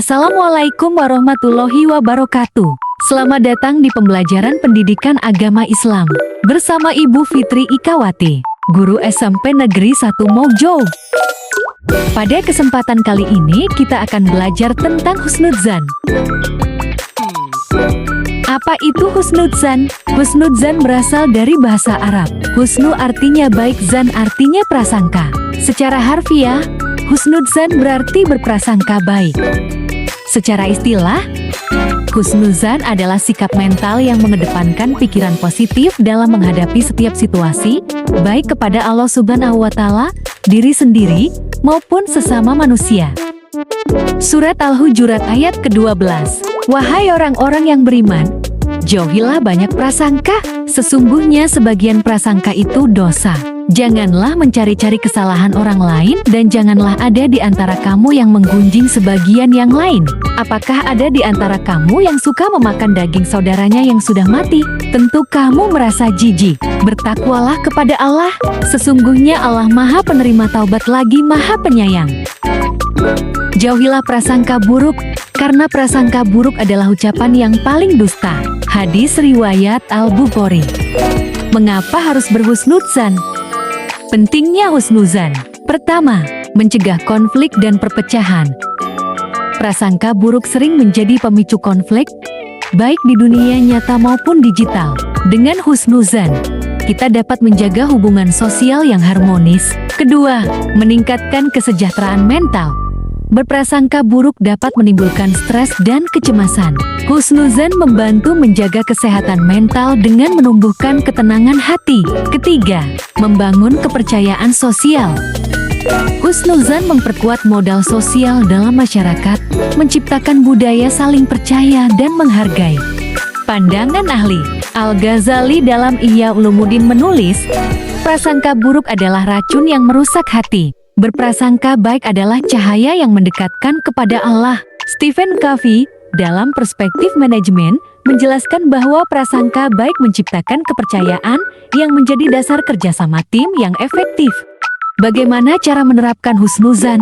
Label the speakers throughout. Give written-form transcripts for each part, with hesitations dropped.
Speaker 1: Assalamualaikum warahmatullahi wabarakatuh. Selamat datang di pembelajaran pendidikan agama Islam bersama Ibu Fitri Ikawati, Guru SMP Negeri 1 Mojong. Pada kesempatan kali ini kita akan belajar tentang husnudzan. Apa itu husnudzan? Husnudzan berasal dari bahasa Arab. Husnu artinya baik, zan artinya prasangka. Secara harfiah, husnudzan berarti berprasangka baik. Secara istilah, husnudzan adalah sikap mental yang mengedepankan pikiran positif dalam menghadapi setiap situasi, baik kepada Allah Subhanahu wa Ta'ala, diri sendiri, maupun sesama manusia. Surat Al-Hujurat ayat ke-12. Wahai orang-orang yang beriman, jauhilah banyak prasangka, sesungguhnya sebagian prasangka itu dosa. Janganlah mencari-cari kesalahan orang lain, dan janganlah ada di antara kamu yang menggunjing sebagian yang lain. Apakah ada di antara kamu yang suka memakan daging saudaranya yang sudah mati? Tentu kamu merasa jijik. Bertakwalah kepada Allah, sesungguhnya Allah Maha Penerima Taubat lagi Maha Penyayang. Jauhilah prasangka buruk, karena prasangka buruk adalah ucapan yang paling dusta. Hadis riwayat Al-Bukhari. Mengapa harus berhusnudzan? Pentingnya husnudzan. Pertama, mencegah konflik dan perpecahan. Prasangka buruk sering menjadi pemicu konflik, baik di dunia nyata maupun digital. Dengan husnudzan, kita dapat menjaga hubungan sosial yang harmonis. Kedua, meningkatkan kesejahteraan mental. Berprasangka buruk dapat menimbulkan stres dan kecemasan. Husnudzan membantu menjaga kesehatan mental dengan menumbuhkan ketenangan hati. Ketiga, membangun kepercayaan sosial. Husnudzan memperkuat modal sosial dalam masyarakat, menciptakan budaya saling percaya dan menghargai. Pandangan ahli Al-Ghazali dalam Ihya Ulumuddin menulis, prasangka buruk adalah racun yang merusak hati. Berprasangka baik adalah cahaya yang mendekatkan kepada Allah. Stephen Covey dalam Perspektif Manajemen menjelaskan bahwa prasangka baik menciptakan kepercayaan yang menjadi dasar kerjasama tim yang efektif. Bagaimana cara menerapkan husnudzan?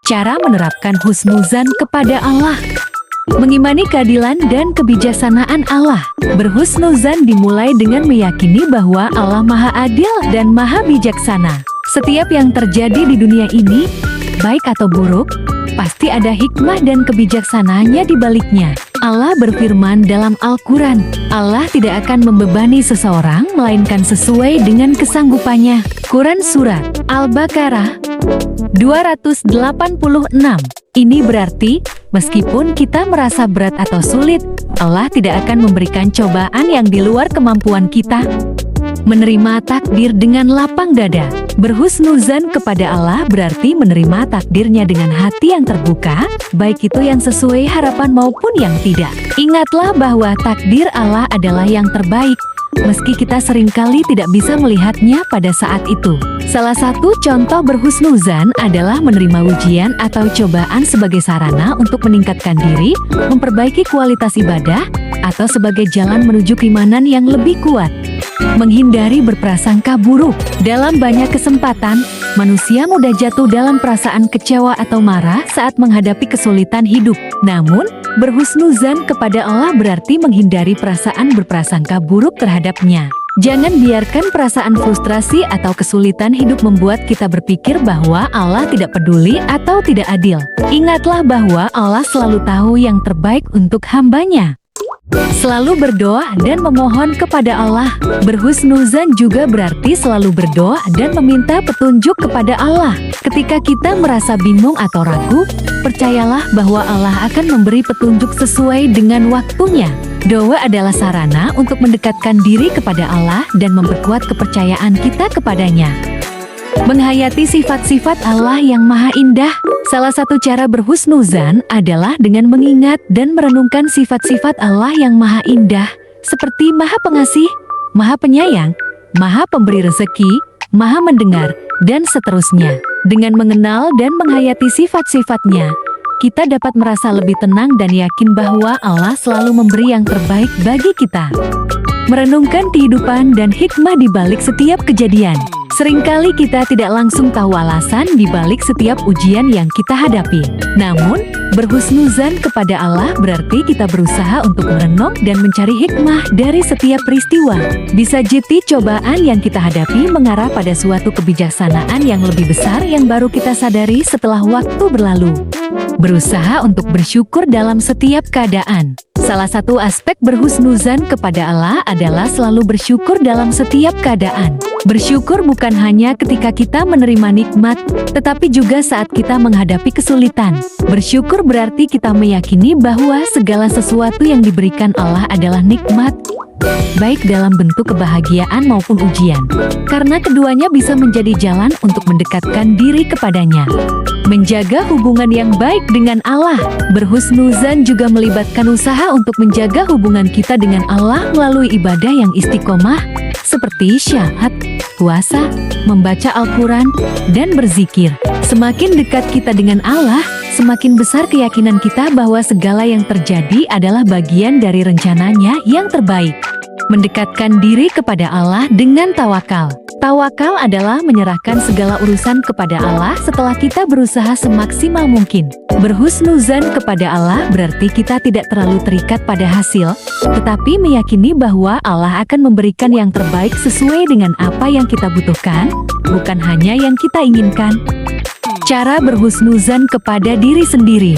Speaker 1: Cara menerapkan husnudzan kepada Allah. Mengimani keadilan dan kebijaksanaan Allah. Berhusnudzan dimulai dengan meyakini bahwa Allah Maha Adil dan Maha Bijaksana. Setiap yang terjadi di dunia ini, baik atau buruk, pasti ada hikmah dan kebijaksanaannya di baliknya. Allah berfirman dalam Al-Quran, Allah tidak akan membebani seseorang, melainkan sesuai dengan kesanggupannya. Quran Surat Al-Baqarah 286. Ini berarti, meskipun kita merasa berat atau sulit, Allah tidak akan memberikan cobaan yang di luar kemampuan kita. Menerima takdir dengan lapang dada. Berhusnudzan kepada Allah berarti menerima takdirnya dengan hati yang terbuka, baik itu yang sesuai harapan maupun yang tidak. Ingatlah bahwa takdir Allah adalah yang terbaik, meski kita seringkali tidak bisa melihatnya pada saat itu. Salah satu contoh berhusnudzan adalah menerima ujian atau cobaan sebagai sarana untuk meningkatkan diri, memperbaiki kualitas ibadah, atau sebagai jalan menuju keimanan yang lebih kuat. Menghindari berprasangka buruk. Dalam banyak kesempatan, manusia mudah jatuh dalam perasaan kecewa atau marah saat menghadapi kesulitan hidup. Namun, berhusnudzan kepada Allah berarti menghindari perasaan berprasangka buruk terhadapnya. Jangan biarkan perasaan frustrasi atau kesulitan hidup membuat kita berpikir bahwa Allah tidak peduli atau tidak adil. Ingatlah bahwa Allah selalu tahu yang terbaik untuk hamba-Nya. Selalu berdoa dan memohon kepada Allah. Berhusnudzan juga berarti selalu berdoa dan meminta petunjuk kepada Allah. Ketika kita merasa bingung atau ragu, percayalah bahwa Allah akan memberi petunjuk sesuai dengan waktunya. Doa adalah sarana untuk mendekatkan diri kepada Allah dan memperkuat kepercayaan kita kepadanya. Menghayati sifat-sifat Allah yang maha indah. Salah satu cara berhusnudzan adalah dengan mengingat dan merenungkan sifat-sifat Allah yang maha indah, seperti maha pengasih, maha penyayang, maha pemberi rezeki, maha mendengar, dan seterusnya. Dengan mengenal dan menghayati sifat-sifatnya, kita dapat merasa lebih tenang dan yakin bahwa Allah selalu memberi yang terbaik bagi kita. Merenungkan kehidupan dan hikmah di balik setiap kejadian. Seringkali kita tidak langsung tahu alasan di balik setiap ujian yang kita hadapi. Namun, Berhusnuzan kepada Allah berarti kita berusaha untuk merenung dan mencari hikmah dari setiap peristiwa. Bisa jadi cobaan yang kita hadapi mengarah pada suatu kebijaksanaan yang lebih besar yang baru kita sadari setelah waktu berlalu. Berusaha untuk bersyukur dalam setiap keadaan. Salah satu aspek berhusnuzan kepada Allah adalah selalu bersyukur dalam setiap keadaan. Bersyukur bukan hanya ketika kita menerima nikmat, tetapi juga saat kita menghadapi kesulitan. Bersyukur berarti kita meyakini bahwa segala sesuatu yang diberikan Allah adalah nikmat, baik dalam bentuk kebahagiaan maupun ujian. Karena keduanya bisa menjadi jalan untuk mendekatkan diri kepadanya. Menjaga hubungan yang baik dengan Allah. Berhusnuzan juga melibatkan usaha untuk menjaga hubungan kita dengan Allah melalui ibadah yang istiqomah, seperti syahad, puasa, membaca Al-Quran, dan berzikir. Semakin dekat kita dengan Allah, semakin besar keyakinan kita bahwa segala yang terjadi adalah bagian dari rencananya yang terbaik. Mendekatkan diri kepada Allah dengan tawakal. Tawakal adalah menyerahkan segala urusan kepada Allah setelah kita berusaha semaksimal mungkin. Berhusnuzan kepada Allah berarti kita tidak terlalu terikat pada hasil, tetapi meyakini bahwa Allah akan memberikan yang terbaik sesuai dengan apa yang kita butuhkan, bukan hanya yang kita inginkan. Cara berhusnuzan kepada diri sendiri.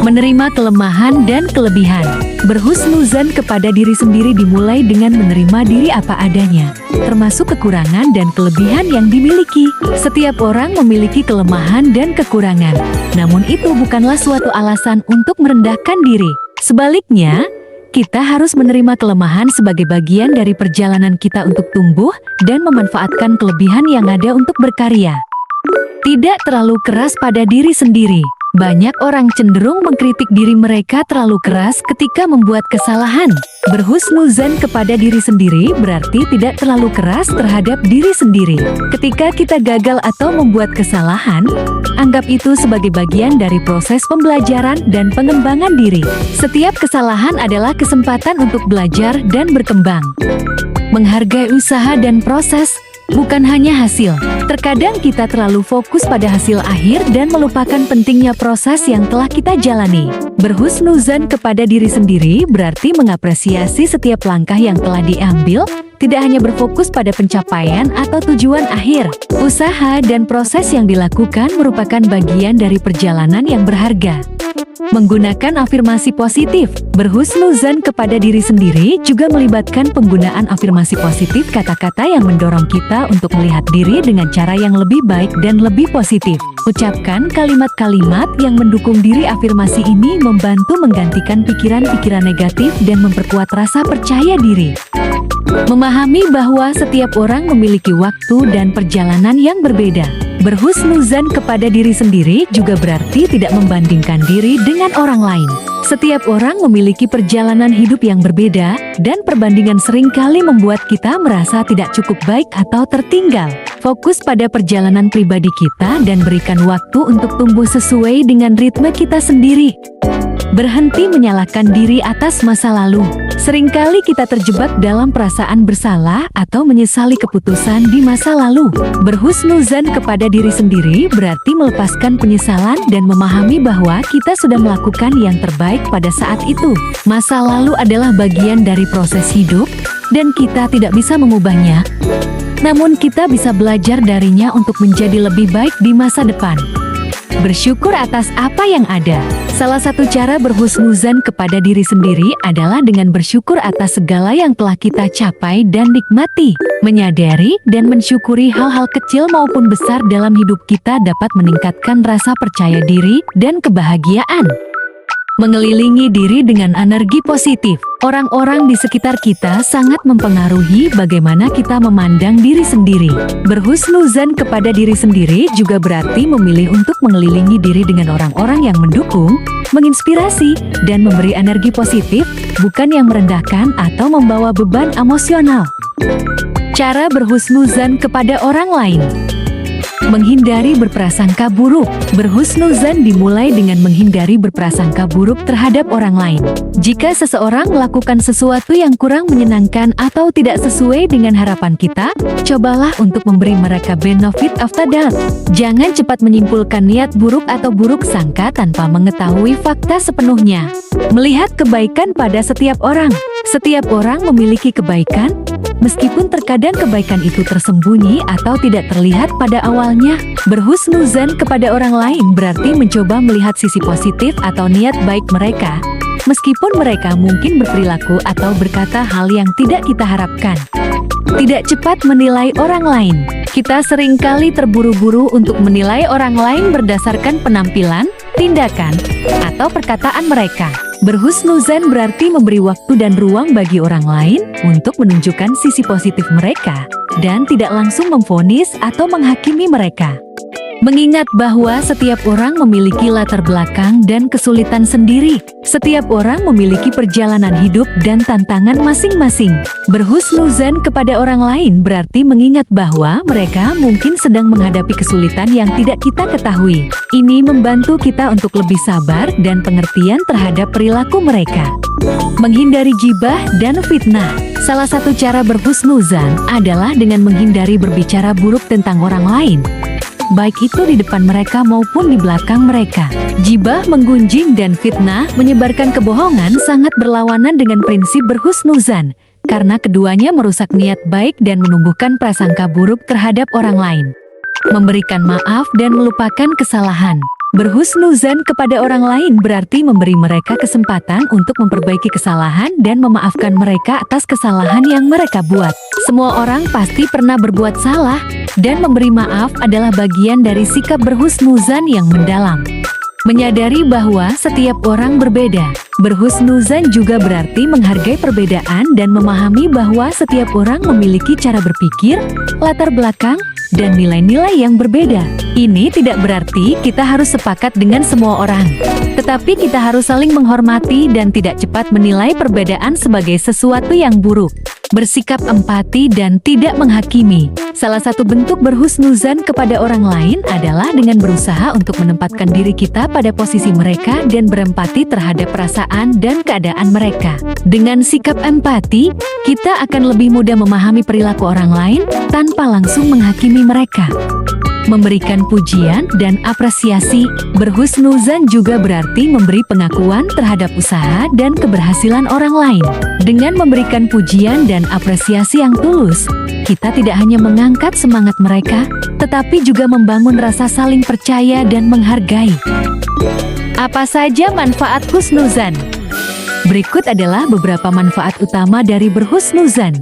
Speaker 1: Menerima kelemahan dan kelebihan. Berhusnuzan kepada diri sendiri dimulai dengan menerima diri apa adanya, termasuk kekurangan dan kelebihan yang dimiliki. Setiap orang memiliki kelemahan dan kekurangan, namun itu bukanlah suatu alasan untuk merendahkan diri. Sebaliknya, kita harus menerima kelemahan sebagai bagian dari perjalanan kita untuk tumbuh dan memanfaatkan kelebihan yang ada untuk berkarya. Tidak terlalu keras pada diri sendiri. Banyak orang cenderung mengkritik diri mereka terlalu keras ketika membuat kesalahan. Berhusnuzan kepada diri sendiri berarti tidak terlalu keras terhadap diri sendiri. Ketika kita gagal atau membuat kesalahan, anggap itu sebagai bagian dari proses pembelajaran dan pengembangan diri. Setiap kesalahan adalah kesempatan untuk belajar dan berkembang. Menghargai usaha dan proses, bukan hanya hasil. Terkadang kita terlalu fokus pada hasil akhir dan melupakan pentingnya proses yang telah kita jalani. Berhusnuzan kepada diri sendiri berarti mengapresiasi setiap langkah yang telah diambil, tidak hanya berfokus pada pencapaian atau tujuan akhir. Usaha dan proses yang dilakukan merupakan bagian dari perjalanan yang berharga. Menggunakan afirmasi positif. Berhusnuzan kepada diri sendiri juga melibatkan penggunaan afirmasi positif, kata-kata yang mendorong kita untuk melihat diri dengan cara yang lebih baik dan lebih positif. Ucapkan kalimat-kalimat yang mendukung diri. Afirmasi ini membantu menggantikan pikiran-pikiran negatif dan memperkuat rasa percaya diri. Memahami bahwa setiap orang memiliki waktu dan perjalanan yang berbeda. Berhusnuzan kepada diri sendiri juga berarti tidak membandingkan diri dengan orang lain. Setiap orang memiliki perjalanan hidup yang berbeda, dan perbandingan seringkali membuat kita merasa tidak cukup baik atau tertinggal. Fokus pada perjalanan pribadi kita dan berikan waktu untuk tumbuh sesuai dengan ritme kita sendiri. Berhenti menyalahkan diri atas masa lalu. Seringkali kita terjebak dalam perasaan bersalah atau menyesali keputusan di masa lalu. Berhusnuzan kepada diri sendiri berarti melepaskan penyesalan dan memahami bahwa kita sudah melakukan yang terbaik pada saat itu. Masa lalu adalah bagian dari proses hidup, dan kita tidak bisa mengubahnya. Namun kita bisa belajar darinya untuk menjadi lebih baik di masa depan. Bersyukur atas apa yang ada. Salah satu cara berhusnuzan kepada diri sendiri adalah dengan bersyukur atas segala yang telah kita capai dan nikmati. Menyadari dan mensyukuri hal-hal kecil maupun besar dalam hidup kita dapat meningkatkan rasa percaya diri dan kebahagiaan. Mengelilingi diri dengan energi positif. Orang-orang di sekitar kita sangat mempengaruhi bagaimana kita memandang diri sendiri. Berhusnuzan kepada diri sendiri juga berarti memilih untuk mengelilingi diri dengan orang-orang yang mendukung, menginspirasi, dan memberi energi positif, bukan yang merendahkan atau membawa beban emosional. Cara berhusnuzan kepada orang lain. Menghindari berprasangka buruk. Berhusnuzan dimulai dengan menghindari berprasangka buruk terhadap orang lain. Jika seseorang melakukan sesuatu yang kurang menyenangkan atau tidak sesuai dengan harapan kita, cobalah untuk memberi mereka benefit of the doubt. Jangan cepat menyimpulkan niat buruk atau buruk sangka tanpa mengetahui fakta sepenuhnya. Melihat kebaikan pada setiap orang. Setiap orang memiliki kebaikan, meskipun terkadang kebaikan itu tersembunyi atau tidak terlihat pada awalnya. Berhusnuzan kepada orang lain berarti mencoba melihat sisi positif atau niat baik mereka, meskipun mereka mungkin berperilaku atau berkata hal yang tidak kita harapkan. Tidak cepat menilai orang lain. Kita seringkali terburu-buru untuk menilai orang lain berdasarkan penampilan, tindakan, atau perkataan mereka. Berhusnuzan berarti memberi waktu dan ruang bagi orang lain untuk menunjukkan sisi positif mereka dan tidak langsung memvonis atau menghakimi mereka. Mengingat bahwa setiap orang memiliki latar belakang dan kesulitan sendiri. Setiap orang memiliki perjalanan hidup dan tantangan masing-masing. Berhusnuzan kepada orang lain berarti mengingat bahwa mereka mungkin sedang menghadapi kesulitan yang tidak kita ketahui. Ini membantu kita untuk lebih sabar dan pengertian terhadap perilaku mereka. Menghindari gibah dan fitnah. Salah satu cara berhusnuzan adalah dengan menghindari berbicara buruk tentang orang lain, baik itu di depan mereka maupun di belakang mereka. Gibah, menggunjing, dan fitnah menyebarkan kebohongan sangat berlawanan dengan prinsip berhusnuzan, karena keduanya merusak niat baik dan menumbuhkan prasangka buruk terhadap orang lain. Memberikan maaf dan melupakan kesalahan. Berhusnuzan kepada orang lain berarti memberi mereka kesempatan untuk memperbaiki kesalahan dan memaafkan mereka atas kesalahan yang mereka buat. Semua orang pasti pernah berbuat salah, dan memberi maaf adalah bagian dari sikap berhusnuzan yang mendalam. Menyadari bahwa setiap orang berbeda. Berhusnuzan juga berarti menghargai perbedaan dan memahami bahwa setiap orang memiliki cara berpikir, latar belakang, dan nilai-nilai yang berbeda. Ini tidak berarti kita harus sepakat dengan semua orang, tetapi kita harus saling menghormati dan tidak cepat menilai perbedaan sebagai sesuatu yang buruk. Bersikap empati dan tidak menghakimi. Salah satu bentuk berhusnuzan kepada orang lain adalah dengan berusaha untuk menempatkan diri kita pada posisi mereka dan berempati terhadap perasaan dan keadaan mereka. Dengan sikap empati, kita akan lebih mudah memahami perilaku orang lain tanpa langsung menghakimi mereka. Memberikan pujian dan apresiasi. Berhusnuzan juga berarti memberi pengakuan terhadap usaha dan keberhasilan orang lain. Dengan memberikan pujian dan apresiasi yang tulus, kita tidak hanya mengangkat semangat mereka, tetapi juga membangun rasa saling percaya dan menghargai. Apa saja manfaat husnuzan? Berikut adalah beberapa manfaat utama dari berhusnuzan.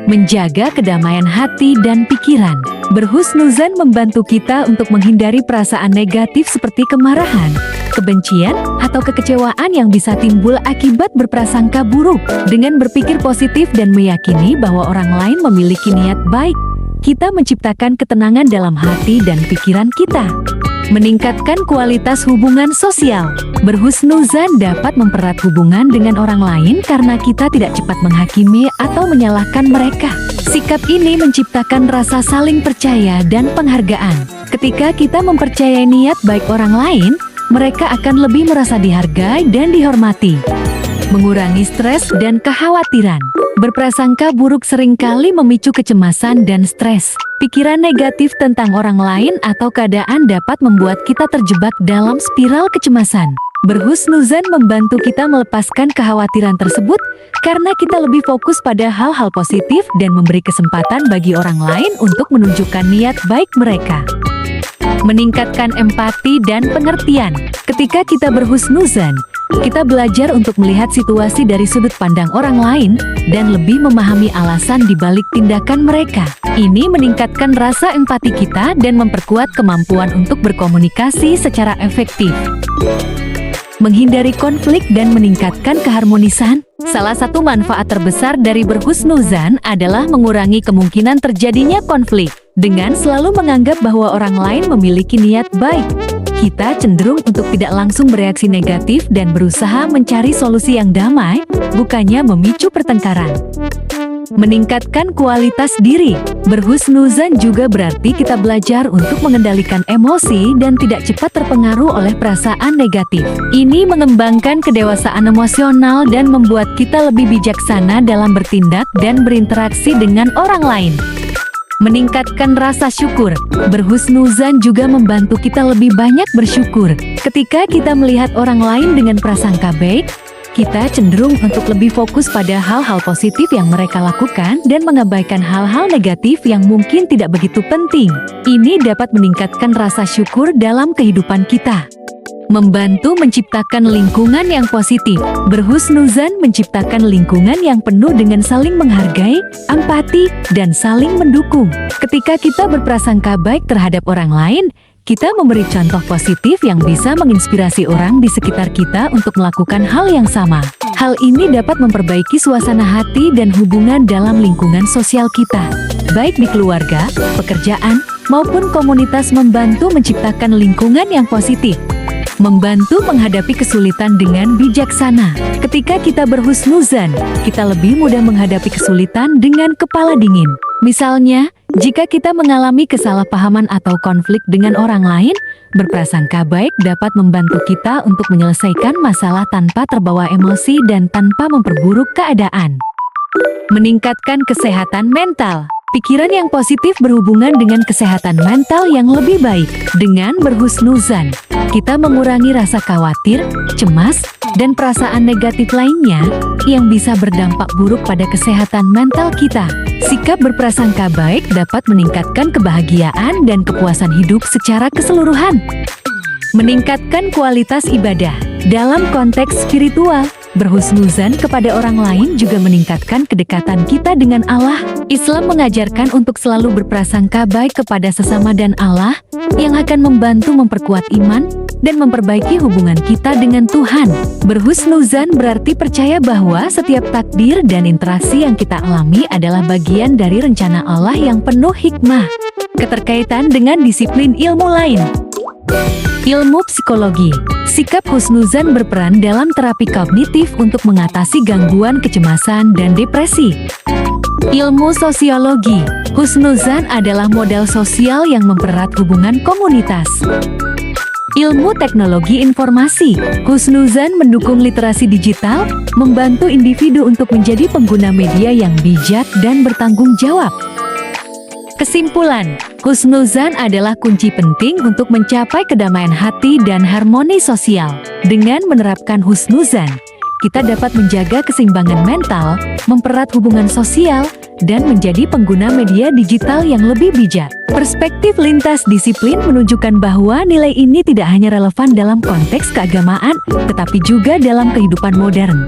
Speaker 1: Menjaga kedamaian hati dan pikiran. Berhusnuzan membantu kita untuk menghindari perasaan negatif seperti kemarahan, kebencian, atau kekecewaan yang bisa timbul akibat berprasangka buruk. Dengan berpikir positif dan meyakini bahwa orang lain memiliki niat baik, kita menciptakan ketenangan dalam hati dan pikiran kita. Meningkatkan kualitas hubungan sosial. Berhusnuzan dapat mempererat hubungan dengan orang lain karena kita tidak cepat menghakimi atau menyalahkan mereka. Sikap ini menciptakan rasa saling percaya dan penghargaan. Ketika kita mempercayai niat baik orang lain, mereka akan lebih merasa dihargai dan dihormati. Mengurangi stres dan kekhawatiran. Berprasangka buruk seringkali memicu kecemasan dan stres. Pikiran negatif tentang orang lain atau keadaan dapat membuat kita terjebak dalam spiral kecemasan. Berhusnuzan membantu kita melepaskan kekhawatiran tersebut karena kita lebih fokus pada hal-hal positif dan memberi kesempatan bagi orang lain untuk menunjukkan niat baik mereka. Meningkatkan empati dan pengertian. Ketika kita berhusnuzan, kita belajar untuk melihat situasi dari sudut pandang orang lain dan lebih memahami alasan di balik tindakan mereka. Ini meningkatkan rasa empati kita dan memperkuat kemampuan untuk berkomunikasi secara efektif. Menghindari konflik dan meningkatkan keharmonisan. Salah satu manfaat terbesar dari berhusnuzan adalah mengurangi kemungkinan terjadinya konflik. Dengan selalu menganggap bahwa orang lain memiliki niat baik, kita cenderung untuk tidak langsung bereaksi negatif dan berusaha mencari solusi yang damai, bukannya memicu pertengkaran. Meningkatkan kualitas diri. Berhusnuzan juga berarti kita belajar untuk mengendalikan emosi dan tidak cepat terpengaruh oleh perasaan negatif. Ini mengembangkan kedewasaan emosional dan membuat kita lebih bijaksana dalam bertindak dan berinteraksi dengan orang lain. Meningkatkan rasa syukur. Berhusnuzan juga membantu kita lebih banyak bersyukur. Ketika kita melihat orang lain dengan prasangka baik, kita cenderung untuk lebih fokus pada hal-hal positif yang mereka lakukan dan mengabaikan hal-hal negatif yang mungkin tidak begitu penting. Ini dapat meningkatkan rasa syukur dalam kehidupan kita. Membantu menciptakan lingkungan yang positif. Berhusnuzan menciptakan lingkungan yang penuh dengan saling menghargai, empati, dan saling mendukung. Ketika kita berprasangka baik terhadap orang lain, kita memberi contoh positif yang bisa menginspirasi orang di sekitar kita untuk melakukan hal yang sama. Hal ini dapat memperbaiki suasana hati dan hubungan dalam lingkungan sosial kita, baik di keluarga, pekerjaan, maupun komunitas. Membantu menciptakan lingkungan yang positif. Membantu menghadapi kesulitan dengan bijaksana. Ketika kita berhusnuzan, kita lebih mudah menghadapi kesulitan dengan kepala dingin. Misalnya, jika kita mengalami kesalahpahaman atau konflik dengan orang lain, berprasangka baik dapat membantu kita untuk menyelesaikan masalah tanpa terbawa emosi dan tanpa memperburuk keadaan. Meningkatkan kesehatan mental. Pikiran yang positif berhubungan dengan kesehatan mental yang lebih baik. Dengan berhusnuzan, kita mengurangi rasa khawatir, cemas, dan perasaan negatif lainnya yang bisa berdampak buruk pada kesehatan mental kita. Sikap berprasangka baik dapat meningkatkan kebahagiaan dan kepuasan hidup secara keseluruhan. Meningkatkan kualitas ibadah. Dalam konteks spiritual, berhusnuzan kepada orang lain juga meningkatkan kedekatan kita dengan Allah. Islam mengajarkan untuk selalu berprasangka baik kepada sesama dan Allah, yang akan membantu memperkuat iman dan memperbaiki hubungan kita dengan Tuhan. Berhusnuzan berarti percaya bahwa setiap takdir dan interaksi yang kita alami adalah bagian dari rencana Allah yang penuh hikmah. Keterkaitan dengan disiplin ilmu lain. Ilmu psikologi. Sikap husnuzan berperan dalam terapi kognitif untuk mengatasi gangguan kecemasan dan depresi. Ilmu sosiologi. Husnuzan adalah modal sosial yang mempererat hubungan komunitas. Ilmu teknologi informasi. Husnuzan mendukung literasi digital, membantu individu untuk menjadi pengguna media yang bijak dan bertanggung jawab. Kesimpulan, husnuzan adalah kunci penting untuk mencapai kedamaian hati dan harmoni sosial. Dengan menerapkan husnuzan, kita dapat menjaga keseimbangan mental, mempererat hubungan sosial, dan menjadi pengguna media digital yang lebih bijak. Perspektif lintas disiplin menunjukkan bahwa nilai ini tidak hanya relevan dalam konteks keagamaan, tetapi juga dalam kehidupan modern.